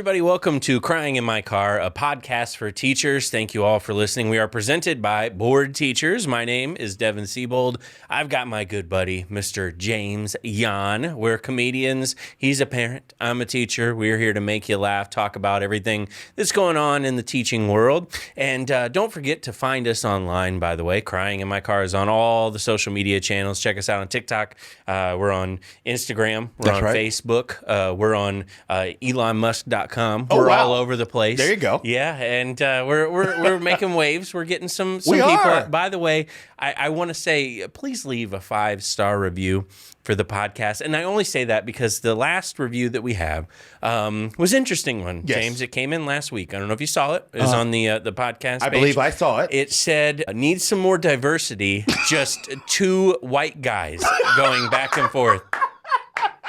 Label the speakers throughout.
Speaker 1: everybody. Welcome to Crying in My Car, a podcast for teachers. Thank you all for listening. We are presented by Board Teachers. My name is Devin Siebold. I've got my good buddy, Mr. James Yan. We're comedians. He's a parent. I'm a teacher. We're here to make you laugh, talk about everything that's going on in the teaching world. And don't forget to find us online, by the way. Crying in My Car is on all the social media channels. Check us out on TikTok. We're on Instagram. We're on Facebook. We're on ElonMusk.com. We're all over the place.
Speaker 2: There you go.
Speaker 1: Yeah, and we're making waves. We're getting some
Speaker 2: We
Speaker 1: people.
Speaker 2: are.
Speaker 1: By the way, I want to say, please leave a 5-star review for the podcast. And I only say that because the last review that we have was an interesting one.
Speaker 2: Yes.
Speaker 1: James, it came in last week. I don't know if you saw it. It was on the podcast
Speaker 2: I
Speaker 1: page.
Speaker 2: believe I saw it.
Speaker 1: It said, needs some more diversity, just two white guys going back and forth.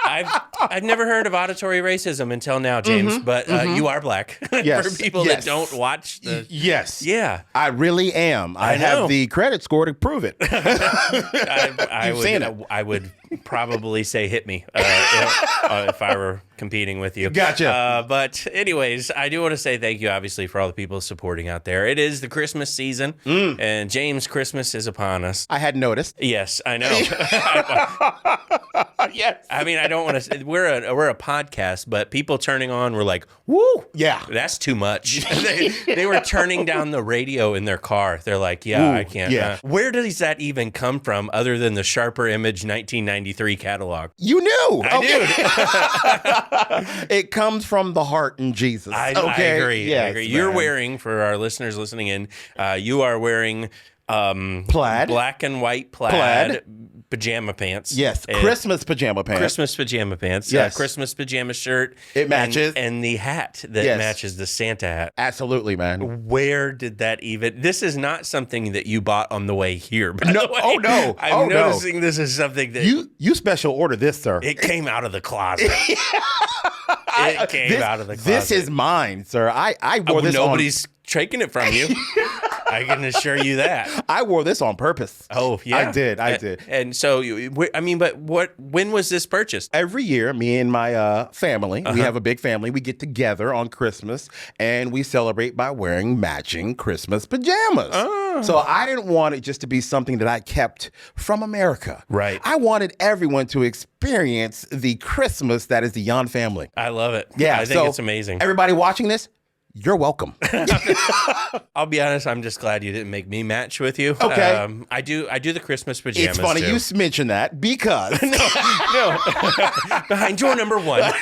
Speaker 1: I've never heard of auditory racism until now, James, but you are black.
Speaker 2: Yes,
Speaker 1: For people that don't watch the...
Speaker 2: Yes.
Speaker 1: Yeah.
Speaker 2: I really am. I
Speaker 1: know.
Speaker 2: have the credit score to prove it.
Speaker 1: I
Speaker 2: seen it.
Speaker 1: I would probably say hit me if I were competing with you.
Speaker 2: Gotcha.
Speaker 1: But anyways, I do want to say thank you, obviously, for all the people supporting out there. It is the Christmas season, and James, Christmas is upon us.
Speaker 2: I had noticed.
Speaker 1: Yes, I know.
Speaker 2: Yes.
Speaker 1: I mean, I don't want to. We're a podcast, but people turning on were like, "Woo,
Speaker 2: Yeah.
Speaker 1: that's too much." they were turning down the radio in their car. They're like, "Yeah,
Speaker 2: Ooh,
Speaker 1: I can't."
Speaker 2: yeah.
Speaker 1: Where does that even come from, other than the Sharper Image 1993 catalog?
Speaker 2: You knew.
Speaker 1: I
Speaker 2: did. It comes from the heart in Jesus.
Speaker 1: I
Speaker 2: Okay.
Speaker 1: agree.
Speaker 2: Yes,
Speaker 1: I agree. You're
Speaker 2: man.
Speaker 1: wearing, for our listeners listening in, you are wearing
Speaker 2: Plaid.
Speaker 1: black and white plaid. Pajama pants.
Speaker 2: Yes.
Speaker 1: And
Speaker 2: Christmas pajama pants.
Speaker 1: Christmas pajama pants.
Speaker 2: Yes.
Speaker 1: Christmas pajama shirt.
Speaker 2: It matches.
Speaker 1: And the hat that
Speaker 2: Yes.
Speaker 1: matches the Santa hat.
Speaker 2: Absolutely, man.
Speaker 1: Where did that even... This is not something that you bought on the way here, by
Speaker 2: No.
Speaker 1: the way.
Speaker 2: Oh, no.
Speaker 1: I'm
Speaker 2: Oh, no.
Speaker 1: noticing this is something that...
Speaker 2: You special order this, sir.
Speaker 1: It came out of the closet. It came out of the closet.
Speaker 2: This is mine, sir. I wore this
Speaker 1: Nobody's taking it from you. I can assure you that.
Speaker 2: I wore this on purpose.
Speaker 1: Oh, yeah.
Speaker 2: I did.
Speaker 1: And so, when was this purchased?
Speaker 2: Every year, me and my family, we have a big family, we get together on Christmas and we celebrate by wearing matching Christmas pajamas.
Speaker 1: Oh.
Speaker 2: So I didn't want it just to be something that I kept from America.
Speaker 1: Right.
Speaker 2: I wanted everyone to experience the Christmas that is the Yan family.
Speaker 1: I love it.
Speaker 2: Yeah,
Speaker 1: I think it's amazing.
Speaker 2: Everybody watching this, you're welcome.
Speaker 1: I'll be honest, I'm just glad you didn't make me match with you.
Speaker 2: Okay.
Speaker 1: I do the Christmas pajamas.
Speaker 2: It's funny
Speaker 1: too.
Speaker 2: you mentioned that because
Speaker 1: No. Behind door number one.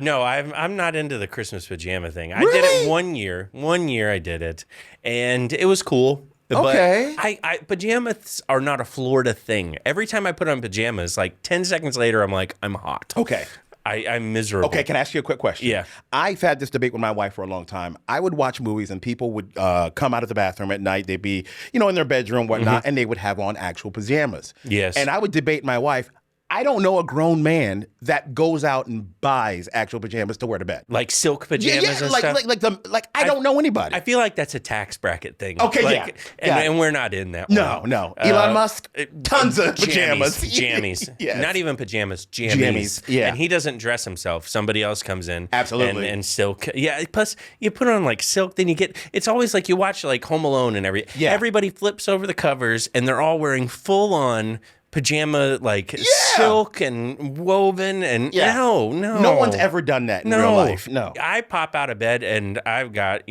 Speaker 1: No, I'm not into the Christmas pajama thing. I did it one year. One year I did it, and it was cool.
Speaker 2: Okay.
Speaker 1: But pajamas are not a Florida thing. Every time I put on pajamas, like 10 seconds later, I'm like, I'm hot.
Speaker 2: Okay.
Speaker 1: I'm miserable.
Speaker 2: Okay, can I ask you a quick question?
Speaker 1: Yeah.
Speaker 2: I've had this debate with my wife for a long time. I would watch movies and people would come out of the bathroom at night. They'd be, in their bedroom, whatnot, and they would have on actual pajamas.
Speaker 1: Yes.
Speaker 2: And I would debate my wife. I don't know a grown man that goes out and buys actual pajamas to wear to bed.
Speaker 1: Like silk pajamas and
Speaker 2: like,
Speaker 1: stuff?
Speaker 2: I don't know anybody.
Speaker 1: I feel like that's a tax bracket thing.
Speaker 2: Okay,
Speaker 1: And we're not in that one.
Speaker 2: No. Elon Musk, tons of pajamas.
Speaker 1: Jammies.
Speaker 2: Yes.
Speaker 1: Not even pajamas, jammies.
Speaker 2: Yeah.
Speaker 1: And he doesn't dress himself. Somebody else comes in.
Speaker 2: Absolutely.
Speaker 1: And silk. Yeah, plus you put on like silk, then you get, it's always like you watch like Home Alone and
Speaker 2: Yeah.
Speaker 1: everybody flips over the covers and they're all wearing full on pajama, like silk and woven, and no.
Speaker 2: No one's ever done that in real life. No.
Speaker 1: I pop out of bed and I've got,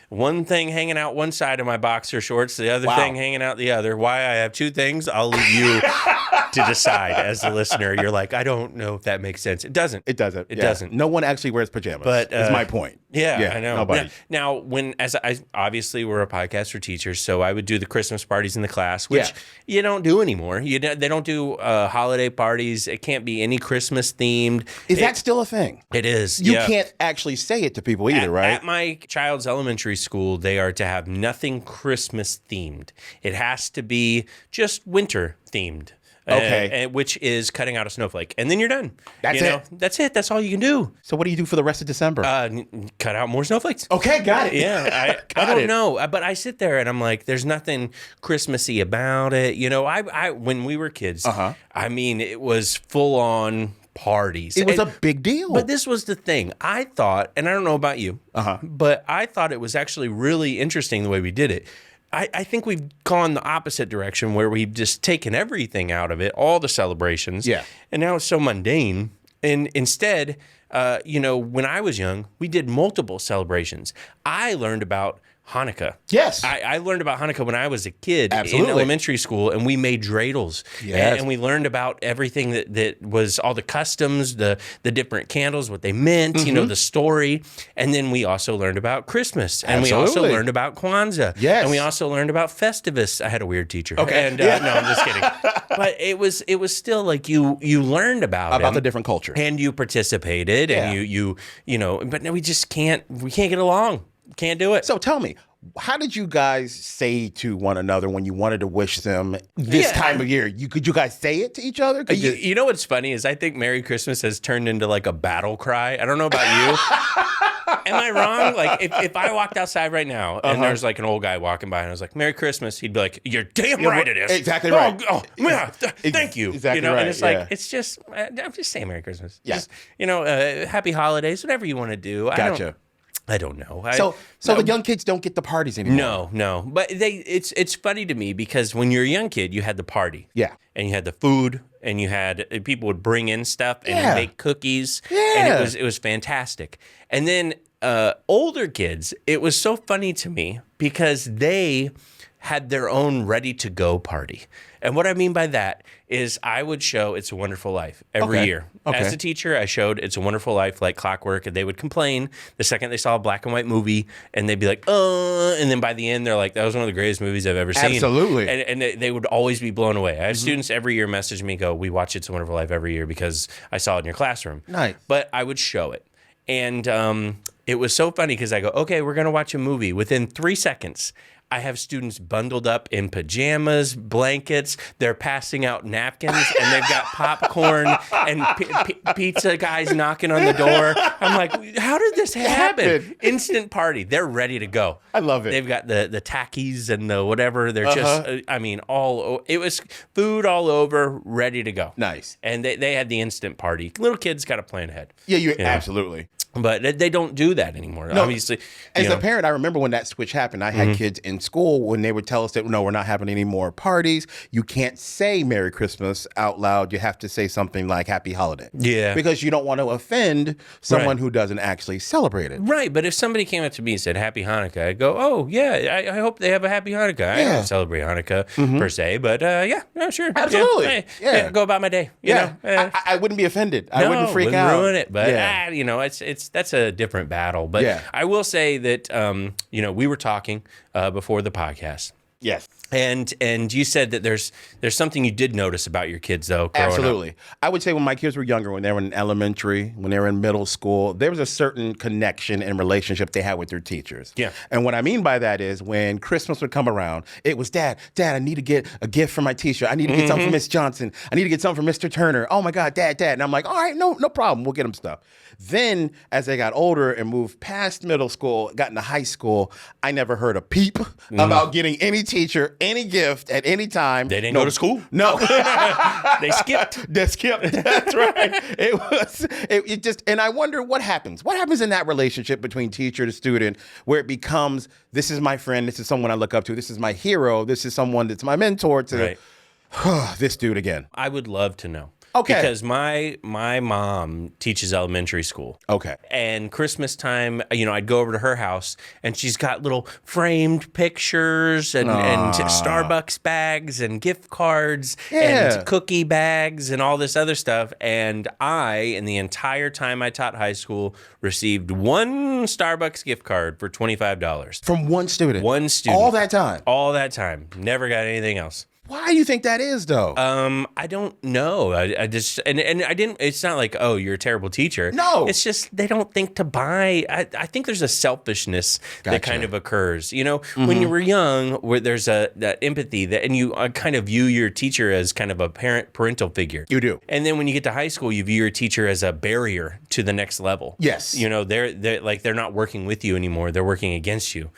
Speaker 1: one thing hanging out one side of my boxer shorts, the other thing hanging out the other. Why I have two things, I'll leave you to decide as the listener. You're like, I don't know if that makes sense. It doesn't.
Speaker 2: It doesn't.
Speaker 1: It doesn't.
Speaker 2: No one actually wears pajamas.
Speaker 1: But
Speaker 2: is my point.
Speaker 1: Yeah, I know.
Speaker 2: Nobody.
Speaker 1: Now, obviously we're a podcast for teachers, so I would do the Christmas parties in the class, which you don't do anymore. They don't do holiday parties. It can't be any Christmas themed.
Speaker 2: Is that still a thing?
Speaker 1: It is.
Speaker 2: You can't actually say it to people either, right?
Speaker 1: At my child's elementary school, they are to have nothing Christmas themed. It has to be just winter themed.
Speaker 2: Okay.
Speaker 1: Which is cutting out a snowflake. And then you're done.
Speaker 2: That's it?
Speaker 1: That's it. That's all you can do.
Speaker 2: So what do you do for the rest of December?
Speaker 1: Cut out more snowflakes.
Speaker 2: Okay, got it.
Speaker 1: Yeah, I don't know. But I sit there and I'm like, there's nothing Christmassy about it. I when we were kids, I mean, it was full on parties.
Speaker 2: It was a big deal.
Speaker 1: But this was the thing. I thought, and I don't know about you, but I thought it was actually really interesting the way we did it. I think we've gone the opposite direction where we've just taken everything out of it, all the celebrations.
Speaker 2: Yeah.
Speaker 1: And now it's so mundane. And instead, when I was young, we did multiple celebrations. I learned about Hanukkah.
Speaker 2: Yes.
Speaker 1: I learned about Hanukkah when I was a kid
Speaker 2: Absolutely.
Speaker 1: in elementary school, and we made dreidels.
Speaker 2: Yes.
Speaker 1: And we learned about everything that was all the customs, the different candles, what they meant, the story. And then we also learned about Christmas. And we also
Speaker 2: Absolutely.
Speaker 1: learned about Kwanzaa.
Speaker 2: Yes.
Speaker 1: And we also learned about Festivus. I had a weird teacher.
Speaker 2: Okay.
Speaker 1: And no, I'm just kidding. But it was still like you learned about
Speaker 2: the different culture.
Speaker 1: and you participated, and you but no, we can't get along. Can't do it.
Speaker 2: So tell me, how did you guys say to one another when you wanted to wish them this time of year? Could you guys say it to each other?
Speaker 1: You know what's funny is I think Merry Christmas has turned into like a battle cry. I don't know about you. Am I wrong? Like if I walked outside right now and there's like an old guy walking by and I was like, Merry Christmas, he'd be like, you're damn right it is.
Speaker 2: Exactly right.
Speaker 1: Oh yeah, thank you.
Speaker 2: Exactly
Speaker 1: And
Speaker 2: right,
Speaker 1: it's like, it's just, I'm just saying Merry Christmas.
Speaker 2: Yeah.
Speaker 1: Just, happy holidays, whatever you want to do.
Speaker 2: Gotcha.
Speaker 1: I don't know.
Speaker 2: So the young kids don't get the parties anymore.
Speaker 1: No. But it's funny to me because when you're a young kid, you had the party.
Speaker 2: Yeah.
Speaker 1: And you had the food, and you had people would bring in stuff and
Speaker 2: Yeah.
Speaker 1: make cookies.
Speaker 2: Yeah.
Speaker 1: And it was fantastic. And then older kids, it was so funny to me because they had their own ready to go party. And what I mean by that is I would show It's a Wonderful Life every year.
Speaker 2: Okay.
Speaker 1: As a teacher, I showed It's a Wonderful Life like clockwork, and they would complain the second they saw a black and white movie, and they'd be like, and then by the end, they're like, that was one of the greatest movies I've ever seen.
Speaker 2: Absolutely.
Speaker 1: And they would always be blown away. I have students every year message me, go, we watch It's a Wonderful Life every year because I saw it in your classroom.
Speaker 2: Nice.
Speaker 1: But I would show it. And it was so funny because I go, okay, we're going to watch a movie. Within 3 seconds, I have students bundled up in pajamas, blankets. They're passing out napkins, and they've got popcorn and pizza guys knocking on the door. I'm like, how did this happen? Instant party. They're ready to go.
Speaker 2: I love it.
Speaker 1: They've got the tackies and the whatever. They're just, it was food all over, ready to go.
Speaker 2: Nice.
Speaker 1: And they had the instant party. Little kids got to plan ahead.
Speaker 2: Yeah, absolutely.
Speaker 1: But they don't do that anymore.
Speaker 2: No,
Speaker 1: obviously.
Speaker 2: As a parent, I remember when that switch happened. I had kids in school when they would tell us that, no, we're not having any more parties. You can't say Merry Christmas out loud. You have to say something like Happy Holiday.
Speaker 1: Yeah.
Speaker 2: Because you don't want to offend someone who doesn't actually celebrate it.
Speaker 1: Right. But if somebody came up to me and said Happy Hanukkah, I'd go, oh, yeah, I hope they have a Happy Hanukkah. I don't celebrate Hanukkah per se, but sure.
Speaker 2: Absolutely.
Speaker 1: Yeah. Go about my day. You know?
Speaker 2: I wouldn't be offended. I wouldn't freak out.
Speaker 1: Ruin it. But, that's a different battle. But I will say that, we were talking before the podcast.
Speaker 2: Yes.
Speaker 1: And you said that there's something you did notice about your kids, though, growing
Speaker 2: Absolutely.
Speaker 1: up.
Speaker 2: I would say when my kids were younger, when they were in elementary, when they were in middle school, there was a certain connection and relationship they had with their teachers.
Speaker 1: Yeah.
Speaker 2: And what I mean by that is when Christmas would come around, it was, Dad, I need to get a gift for my teacher. I need to get something for Miss Johnson. I need to get something for Mr. Turner. Oh, my God, Dad. And I'm like, all right, no problem. We'll get them stuff. Then, as they got older and moved past middle school, got into high school, I never heard a peep about getting any teacher any gift at any time.
Speaker 1: They didn't go to school?
Speaker 2: No.
Speaker 1: They skipped.
Speaker 2: That's right. It just, and I wonder what happens. What happens in that relationship between teacher to student where it becomes, this is my friend, this is someone I look up to, this is my hero, this is someone that's my mentor, to this dude again.
Speaker 1: I would love to know.
Speaker 2: Okay.
Speaker 1: Because my mom teaches elementary school.
Speaker 2: Okay.
Speaker 1: And Christmas time, I'd go over to her house, and she's got little framed pictures and Starbucks bags and gift cards and cookie bags and all this other stuff. And I, in the entire time I taught high school, received one Starbucks gift card for $25.
Speaker 2: From one student?
Speaker 1: One student.
Speaker 2: All that time?
Speaker 1: All that time. Never got anything else.
Speaker 2: Why do you think that is, though?
Speaker 1: I don't know. I just and I didn't. It's not like, oh, you're a terrible teacher.
Speaker 2: No,
Speaker 1: it's just they don't think to buy. I think there's a selfishness that kind of occurs. When you were young, where there's that empathy and you kind of view your teacher as kind of a parental figure.
Speaker 2: You do.
Speaker 1: And then when you get to high school, you view your teacher as a barrier to the next level.
Speaker 2: Yes.
Speaker 1: They're not working with you anymore. They're working against you.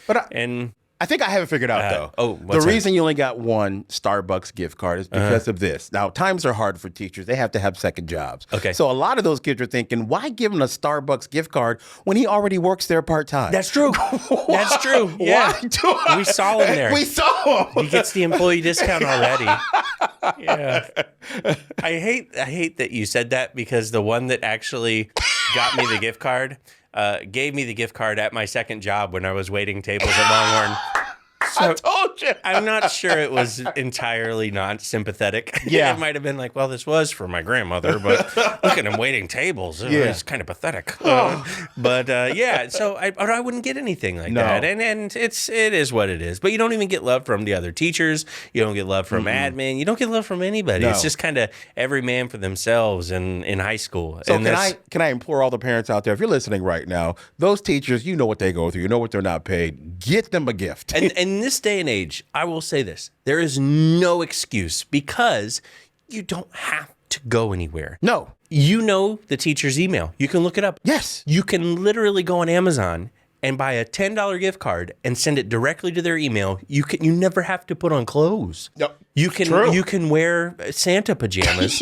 Speaker 2: I think I have it figured out, though. The
Speaker 1: what's that?
Speaker 2: reason you only got one Starbucks gift card is because of this. Now, times are hard for teachers. They have to have second jobs.
Speaker 1: Okay.
Speaker 2: So a lot of those kids are thinking, why give him a Starbucks gift card when he already works there part-time?
Speaker 1: That's true. That's true. Yeah. We saw him there.
Speaker 2: We saw him.
Speaker 1: He gets the employee discount already. Yeah. I hate that you said that, because the one that actually got me the gift card gave me the gift card at my second job when I was waiting tables at Longhorn. So
Speaker 2: I told you.
Speaker 1: I'm not sure it was entirely not sympathetic.
Speaker 2: Yeah.
Speaker 1: It might have been like, well, this was for my grandmother, but look at him waiting tables. It's kind of pathetic. Yeah, so I wouldn't get anything like that. And it is what it is. But you don't even get love from the other teachers. You don't get love from admin. You don't get love from anybody.
Speaker 2: No.
Speaker 1: It's just kind of every man for themselves in high school.
Speaker 2: So
Speaker 1: and
Speaker 2: can I implore all the parents out there, if you're listening right now, those teachers, you know what they go through. You know what they're not paid. Get them a gift.
Speaker 1: And in this day and age, I will say this. There is no excuse, because you don't have to go anywhere.
Speaker 2: No.
Speaker 1: You know the teacher's email. You can look it up.
Speaker 2: Yes.
Speaker 1: You can literally go on Amazon and buy a $10 gift card and send it directly to their email. You never have to put on clothes.
Speaker 2: Yep.
Speaker 1: You can wear Santa pajamas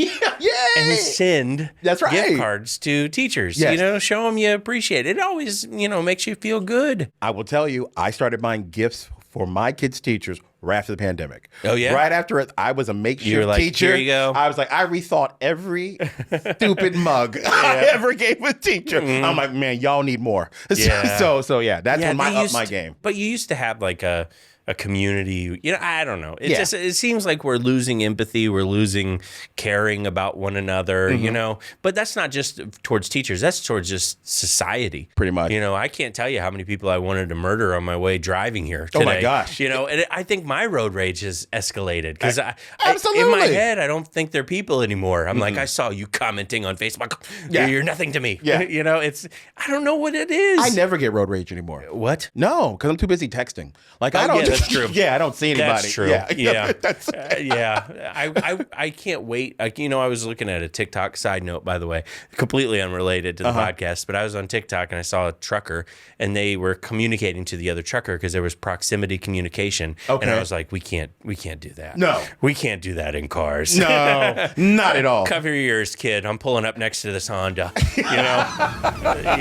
Speaker 1: and send
Speaker 2: That's right.
Speaker 1: gift cards to teachers.
Speaker 2: Yes.
Speaker 1: Show them you appreciate it. It always, makes you feel good.
Speaker 2: I will tell you, I started buying gifts for my kids' teachers right after the pandemic.
Speaker 1: Oh, yeah?
Speaker 2: Right after it, I was a makeshift
Speaker 1: You were like,
Speaker 2: teacher.
Speaker 1: here you go.
Speaker 2: I was like, I rethought every stupid mug I ever gave a teacher. I'm like, man, y'all need more.
Speaker 1: Yeah.
Speaker 2: So yeah, that's when I upped my
Speaker 1: to,
Speaker 2: game.
Speaker 1: But you used to have like a community, I don't know. It seems like we're losing empathy. We're losing caring about one another, but that's not just towards teachers. That's towards just society.
Speaker 2: Pretty much.
Speaker 1: I can't tell you how many people I wanted to murder on my way driving here today.
Speaker 2: Oh my gosh.
Speaker 1: And I think my road rage has escalated, because
Speaker 2: Absolutely.
Speaker 1: in my head, I don't think they're people anymore. I'm like, I saw you commenting on Facebook.
Speaker 2: Yeah.
Speaker 1: You're nothing to me.
Speaker 2: Yeah.
Speaker 1: I don't know what it is.
Speaker 2: I never get road rage anymore.
Speaker 1: What?
Speaker 2: No, because I'm too busy texting. Like, I don't.
Speaker 1: That's true.
Speaker 2: Yeah, I don't see anybody.
Speaker 1: That's true.
Speaker 2: Yeah.
Speaker 1: I can't wait. I was looking at a TikTok side note, by the way, completely unrelated to the podcast, but I was on TikTok and I saw a trucker, and they were communicating to the other trucker because there was proximity communication.
Speaker 2: Okay.
Speaker 1: And I was like, we can't do that.
Speaker 2: No.
Speaker 1: We can't do that in cars.
Speaker 2: No, not at all.
Speaker 1: Cover your ears, kid. I'm pulling up next to this Honda. You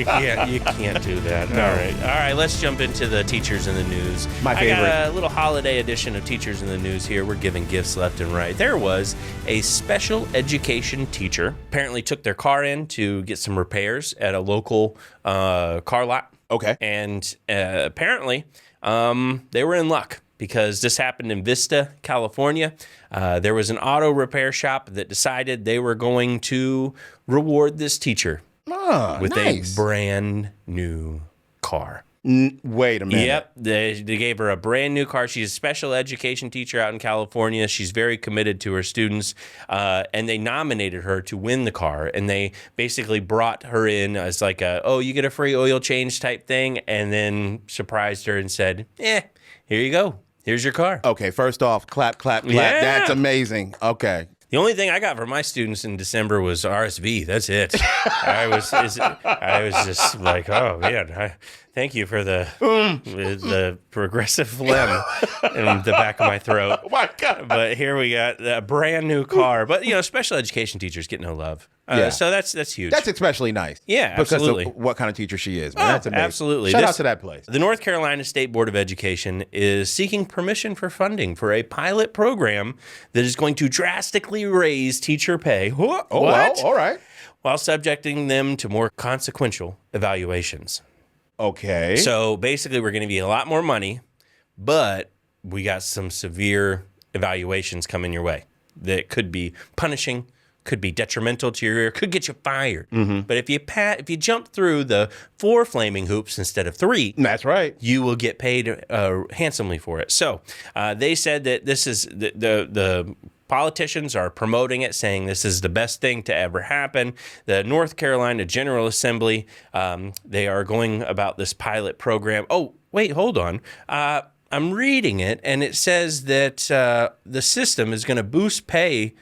Speaker 1: can't do that.
Speaker 2: No.
Speaker 1: All right. Let's jump into the teachers in the news.
Speaker 2: My favorite.
Speaker 1: I got a little holiday edition of Teachers in the News here. We're giving gifts left and right. There was a special education teacher, apparently took their car in to get some repairs at a local car lot.
Speaker 2: Okay.
Speaker 1: And apparently they were in luck, because this happened in Vista, California. There was an auto repair shop that decided they were going to reward this teacher with
Speaker 2: nice.
Speaker 1: a brand new car.
Speaker 2: Wait a minute.
Speaker 1: Yep, they gave her a brand new car. She's a special education teacher out in California. She's very committed to her students, and they nominated her to win the car. And they basically brought her in as like you get a free oil change type thing, and then surprised her and said, here you go. Here's your car.
Speaker 2: Okay, first off, clap, clap, clap.
Speaker 1: Yeah.
Speaker 2: That's amazing. Okay.
Speaker 1: The only thing I got for my students in December was RSV. That's it. I was just like, oh man, thank you for the progressive phlegm in the back of my throat.
Speaker 2: Oh my God.
Speaker 1: But here we got a brand new car. But special education teachers get no love. So that's huge.
Speaker 2: That's especially nice.
Speaker 1: Yeah,
Speaker 2: because
Speaker 1: absolutely.
Speaker 2: of what kind of teacher she is. Man. That's amazing.
Speaker 1: Absolutely.
Speaker 2: Shout out to that place.
Speaker 1: The North Carolina State Board of Education is seeking permission for funding for a pilot program that is going to drastically raise teacher pay. What?
Speaker 2: Well, all right.
Speaker 1: While subjecting them to more consequential evaluations.
Speaker 2: Okay.
Speaker 1: So basically, we're going to be a lot more money, but we got some severe evaluations coming your way that could be punishing, could be detrimental to your career, could get you fired. Mm-hmm. But if you jump through the 4 flaming hoops instead of 3,
Speaker 2: that's right,
Speaker 1: you will get paid handsomely for it. So they said that this is the politicians are promoting it, saying this is the best thing to ever happen. The North Carolina General Assembly, they are going about this pilot program. Oh, wait, hold on. I'm reading it, and it says that the system is going to boost pay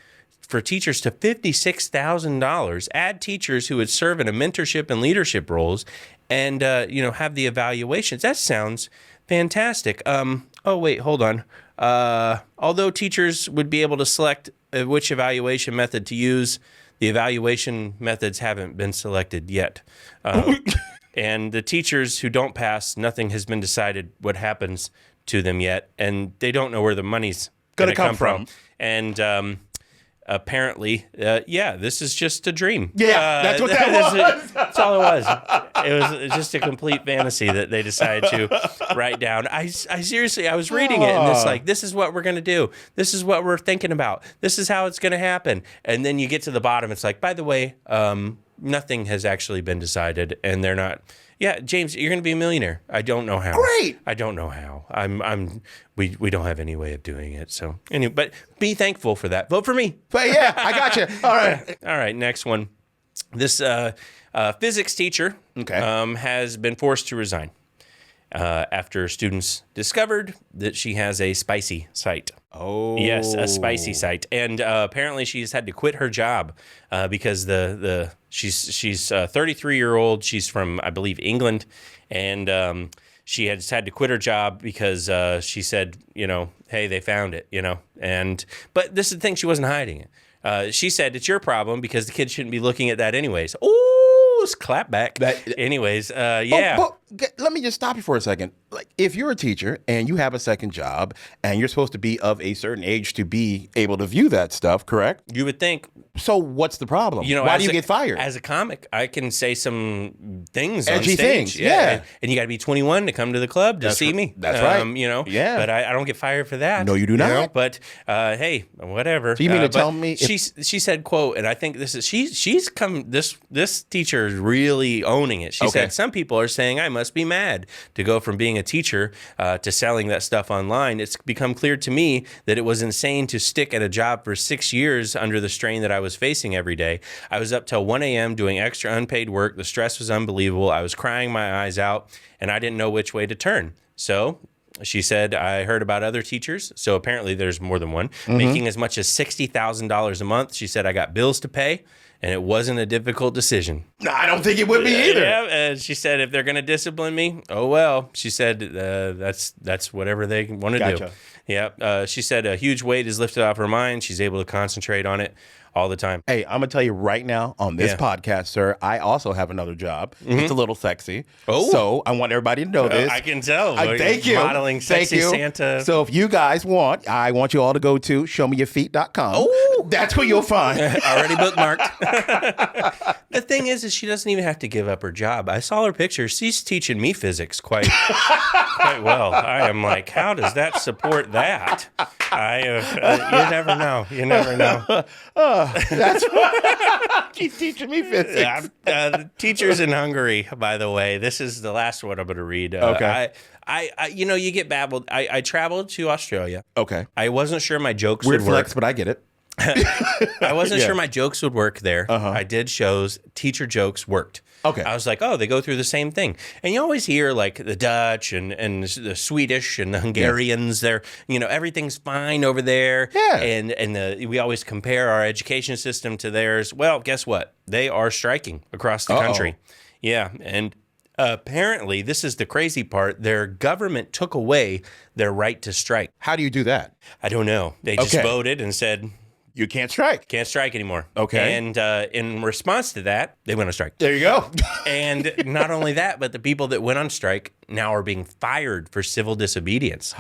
Speaker 1: for teachers to $56,000, add teachers who would serve in a mentorship and leadership roles, and have the evaluations. That sounds Fantastic. Oh, wait, hold on. Although teachers would be able to select which evaluation method to use, the evaluation methods haven't been selected yet. And the teachers who don't pass, nothing has been decided what happens to them yet. And they don't know where the money's going to come from. And apparently, this is just a dream.
Speaker 2: Yeah, that's what that was.
Speaker 1: That's all it was. It was just a complete fantasy that they decided to write down. I seriously, I was reading it, and it's like, this is what we're going to do. This is what we're thinking about. This is how it's going to happen. And then you get to the bottom, it's like, by the way, nothing has actually been decided, and they're not. Yeah, James, you're going to be a millionaire. I don't know how.
Speaker 2: Great.
Speaker 1: I don't know how. We don't have any way of doing it. So anyway, but be thankful for that. Vote for me.
Speaker 2: But yeah, I got you. All right.
Speaker 1: All right. Next one. This physics teacher has been forced to resign after students discovered that she has a spicy site.
Speaker 2: Oh.
Speaker 1: Yes, a spicy site. And apparently she's had to quit her job because she's 33-year-old. She's from, I believe, England. And she had to quit her job because she said, hey, they found it, But this is the thing, she wasn't hiding it. She said, it's your problem because the kids shouldn't be looking at that anyways. Ooh, clap back. Anyways, yeah.
Speaker 2: But let me just stop you for a second. Like, if you're a teacher and you have a second job and you're supposed to be of a certain age to be able to view that stuff, correct?
Speaker 1: You would think.
Speaker 2: So what's the problem? Why do you get fired?
Speaker 1: As a comic, I can say some things
Speaker 2: edgy
Speaker 1: on stage.
Speaker 2: Things, yeah.
Speaker 1: And you got to be 21 to come to the club to see me.
Speaker 2: That's right.
Speaker 1: Yeah. But I don't get fired for that.
Speaker 2: No, you do not.
Speaker 1: But hey, whatever.
Speaker 2: So you mean to tell me?
Speaker 1: She said, quote, and I think this is, she's come, this teacher is really owning it. She said, some people are saying I must be mad to go from being a teacher to selling that stuff online. It's become clear to me that it was insane to stick at a job for 6 years under the strain that I was facing every day. I was up till 1 a.m. doing extra unpaid work. The stress was unbelievable. I was crying my eyes out, and I didn't know which way to turn. So she said, I heard about other teachers, so apparently there's more than one, making as much as $60,000 a month. She said, I got bills to pay, and it wasn't a difficult decision.
Speaker 2: No, I don't think it would be either.
Speaker 1: Yeah, she said, if they're going to discipline me, oh well. She said, that's whatever they want to do. Yeah. She said a huge weight is lifted off her mind. She's able to concentrate on it all the time.
Speaker 2: Hey, I'm going to tell you right now on this podcast, sir, I also have another job. It's a little sexy. Oh. So I want everybody to know this.
Speaker 1: I can tell.
Speaker 2: Thank you.
Speaker 1: Modeling sexy Santa.
Speaker 2: So if you guys want, I want you all to go to showmeyourfeet.com.
Speaker 1: Oh.
Speaker 2: That's where you'll find.
Speaker 1: Already bookmarked. The thing is she doesn't even have to give up her job. I saw her picture. She's teaching me physics quite well. I am like, how does that support that? You never know. You never know.
Speaker 2: That's why she's teaching me physics.
Speaker 1: Teachers in Hungary, by the way. This is the last one I'm going to read.
Speaker 2: Okay.
Speaker 1: I you get babbled. I traveled to Australia.
Speaker 2: Okay.
Speaker 1: I wasn't sure my jokes
Speaker 2: Weird
Speaker 1: would work.
Speaker 2: flex, but I get it.
Speaker 1: I wasn't sure my jokes would work there. I did shows. Teacher jokes worked.
Speaker 2: Okay.
Speaker 1: I was like, oh, they go through the same thing. And you always hear like the Dutch and the Swedish and the Hungarians, they're, everything's fine over there.
Speaker 2: Yeah.
Speaker 1: And we always compare our education system to theirs. Well, guess what? They are striking across the country. Yeah. And apparently, this is the crazy part, their government took away their right to strike.
Speaker 2: How do you do that?
Speaker 1: I don't know. They just voted and said,
Speaker 2: you can't strike.
Speaker 1: Can't strike anymore.
Speaker 2: Okay.
Speaker 1: And in response to that, they went on strike.
Speaker 2: There you go.
Speaker 1: And not only that, but the people that went on strike now are being fired for civil disobedience.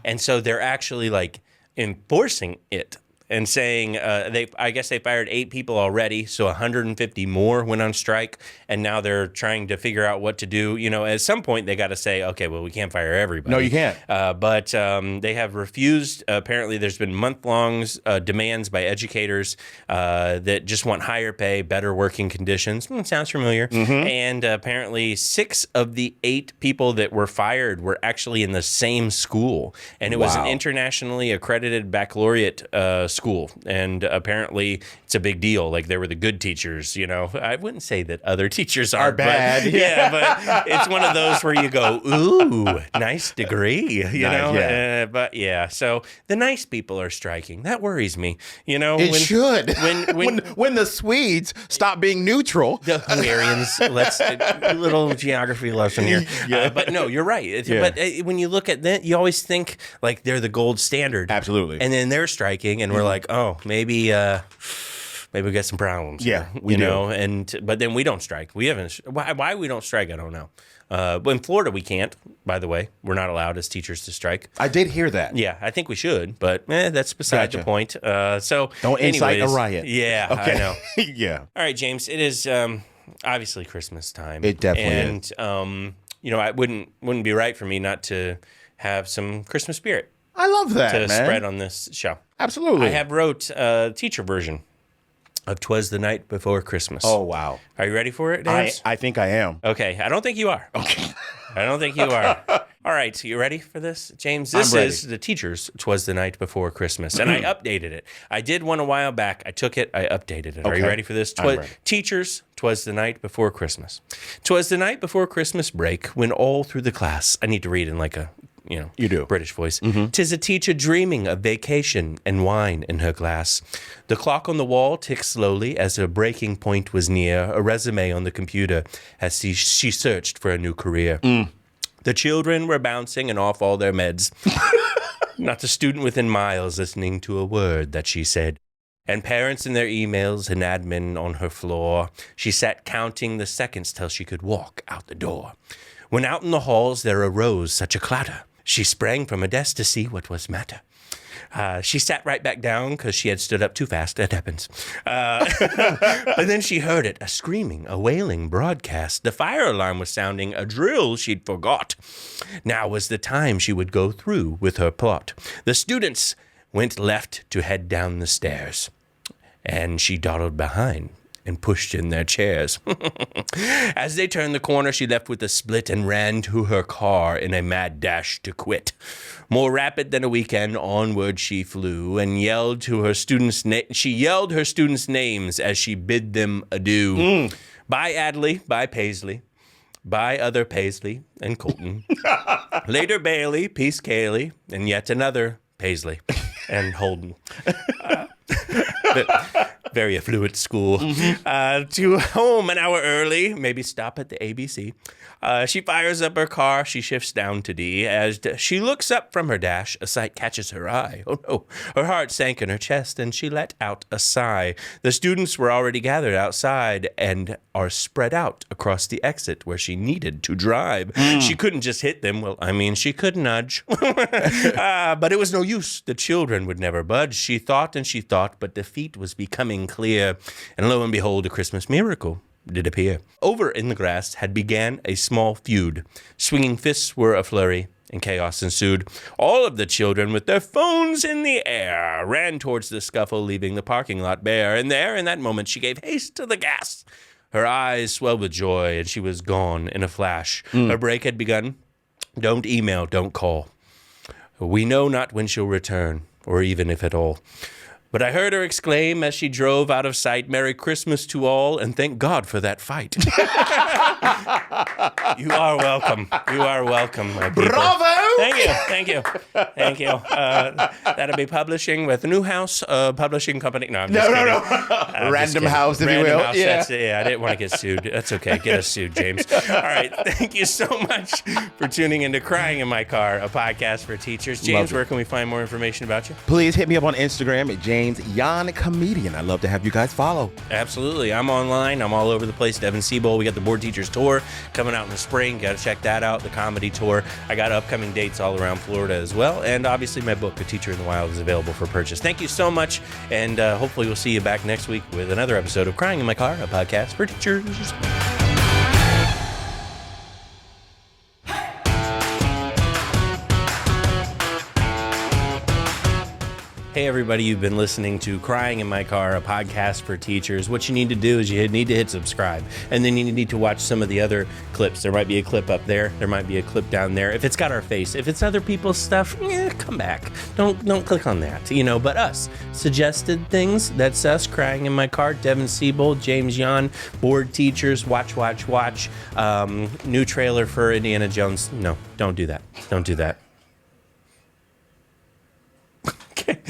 Speaker 1: And so they're actually like enforcing it and saying I guess they fired 8 people already, so 150 more went on strike, and now they're trying to figure out what to do. At some point they got to say, okay, well, we can't fire everybody.
Speaker 2: No, you can't.
Speaker 1: But they have refused. Apparently, there's been month-long demands by educators that just want higher pay, better working conditions. Sounds familiar. And apparently 6 of the 8 people that were fired were actually in the same school, and it was an internationally accredited baccalaureate school, and apparently it's a big deal. Like, they were the good teachers, you know. I wouldn't say that other teachers are
Speaker 2: bad.
Speaker 1: but, yeah, but it's one of those where you go, ooh, nice degree, you know.
Speaker 2: Yeah.
Speaker 1: But yeah, so the nice people are striking. That worries me, you know.
Speaker 2: It should.
Speaker 1: When
Speaker 2: The Swedes stop being neutral.
Speaker 1: the Hungarians, let's a little geography lesson here.
Speaker 2: Yeah.
Speaker 1: But no, you're right.
Speaker 2: Yeah.
Speaker 1: But when you look at that, you always think like they're the gold standard.
Speaker 2: Absolutely.
Speaker 1: And then they're striking, and we're like, oh, maybe we got some problems.
Speaker 2: Yeah,
Speaker 1: here,
Speaker 2: we
Speaker 1: you
Speaker 2: do.
Speaker 1: know. But then we don't strike. We haven't. Why we don't strike? I don't know. But in Florida, we can't. By the way, we're not allowed as teachers to strike.
Speaker 2: I did hear that.
Speaker 1: Yeah, I think we should, but that's beside the point. So
Speaker 2: Don't incite a
Speaker 1: anyways,
Speaker 2: riot.
Speaker 1: Yeah,
Speaker 2: Okay.
Speaker 1: I know.
Speaker 2: Yeah.
Speaker 1: All right, James. It is obviously Christmas time.
Speaker 2: It definitely is.
Speaker 1: And you know, it wouldn't be right for me not to have some Christmas spirit
Speaker 2: I love that,
Speaker 1: to
Speaker 2: man.
Speaker 1: spread on this show.
Speaker 2: Absolutely.
Speaker 1: I have wrote a teacher version of "'Twas the Night Before Christmas."
Speaker 2: Oh, wow.
Speaker 1: Are you ready for it, James?
Speaker 2: I think I am.
Speaker 1: Okay, I don't think you are.
Speaker 2: Okay.
Speaker 1: I don't think you are. All right, so you ready for this, James? This
Speaker 2: I'm ready.
Speaker 1: is the teacher's "'Twas the Night Before Christmas," and I updated it. I did one a while back. I took it, I updated it. Are you
Speaker 2: Okay.
Speaker 1: ready for this?
Speaker 2: I'm ready.
Speaker 1: Teachers, "'Twas the night before Christmas. 'Twas the night before Christmas break when all through the class, I need to read in like a, you know,
Speaker 2: You do.
Speaker 1: British voice. 'Tis a teacher dreaming of vacation and wine in her glass. The clock on the wall ticked slowly as her breaking point was near, a resume on the computer as she searched for a new career. The children were bouncing and off all their meds. Not a student within miles listening to a word that she said. And parents in their emails and admin on her floor. She sat counting the seconds till she could walk out the door. When out in the halls there arose such a clatter, she sprang from a desk to see what was matter. She sat right back down because she had stood up too fast. That happens. But then she heard it, a screaming, a wailing broadcast. The fire alarm was sounding, a drill she'd forgot. Now was the time she would go through with her plot. The students went left to head down the stairs, and she dawdled behind and pushed in their chairs. As they turned the corner, she left with a split and ran to her car in a mad dash to quit. More rapid than a weekend, onward she flew and yelled to her students. She yelled her students' names as she bid them adieu. Bye, Adley. Bye, Paisley. Bye, other Paisley and Colton. Later, Bailey, Peace, Kaylee, and yet another Paisley and Holden. Very affluent school. To home an hour early, maybe stop at the ABC. She fires up her car. She shifts down to D. As she looks up from her dash, a sight catches her eye. Oh no. Her heart sank in her chest and she let out a sigh. The students were already gathered outside and are spread out across the exit where she needed to drive. She couldn't just hit them. Well, I mean, she could nudge. But it was no use. The children would never budge. She thought and she thought, but defeat was becoming clear. And lo and behold, a Christmas miracle did appear. Over in the grass had began a small feud. Swinging fists were a flurry, and chaos ensued. All of the children, with their phones in the air, ran towards the scuffle, leaving the parking lot bare. And there, in that moment, she gave haste to the gas. Her eyes swelled with joy, and she was gone in a flash. Her break had begun. Don't email, don't call. We know not when she'll return, or even if at all. But I heard her exclaim as she drove out of sight, "Merry Christmas to all, and thank God for that fight." You are welcome. You are welcome, my people.
Speaker 2: Bravo!
Speaker 1: Thank you. Thank you. Thank you. That'll be publishing with Newhouse Publishing Company. No, I'm just kidding. I'm
Speaker 2: Random
Speaker 1: just kidding.
Speaker 2: House, if you
Speaker 1: Random
Speaker 2: will.
Speaker 1: House,
Speaker 2: Yeah.
Speaker 1: that's it. Yeah, I didn't want to get sued. That's okay. Get us sued, James. All right. Thank you so much for tuning into Crying in My Car, a podcast for teachers. James, where can we find more information about you?
Speaker 2: Please hit me up on Instagram at James Jan Comedian. I'd love to have you guys follow.
Speaker 1: Absolutely. I'm online. I'm all over the place. Devin Siebold. We got the Board Teachers Tour coming out in the spring. Got to check that out. The comedy tour. I got upcoming dates all around Florida as well. And obviously my book, A Teacher in the Wild, is available for purchase. Thank you so much. And hopefully we'll see you back next week with another episode of Crying in My Car, a podcast for teachers. Hey, everybody, you've been listening to Crying in My Car, a podcast for teachers. What you need to do is you need to hit subscribe, and then you need to watch some of the other clips. There might be a clip up there. There might be a clip down there. If it's got our face, if it's other people's stuff, come back. Don't click on that, but us. Suggested things, that's us, Crying in My Car, Devin Siebold, James Jan, board teachers, watch. New trailer for Indiana Jones. No, don't do that. Don't do that. Okay.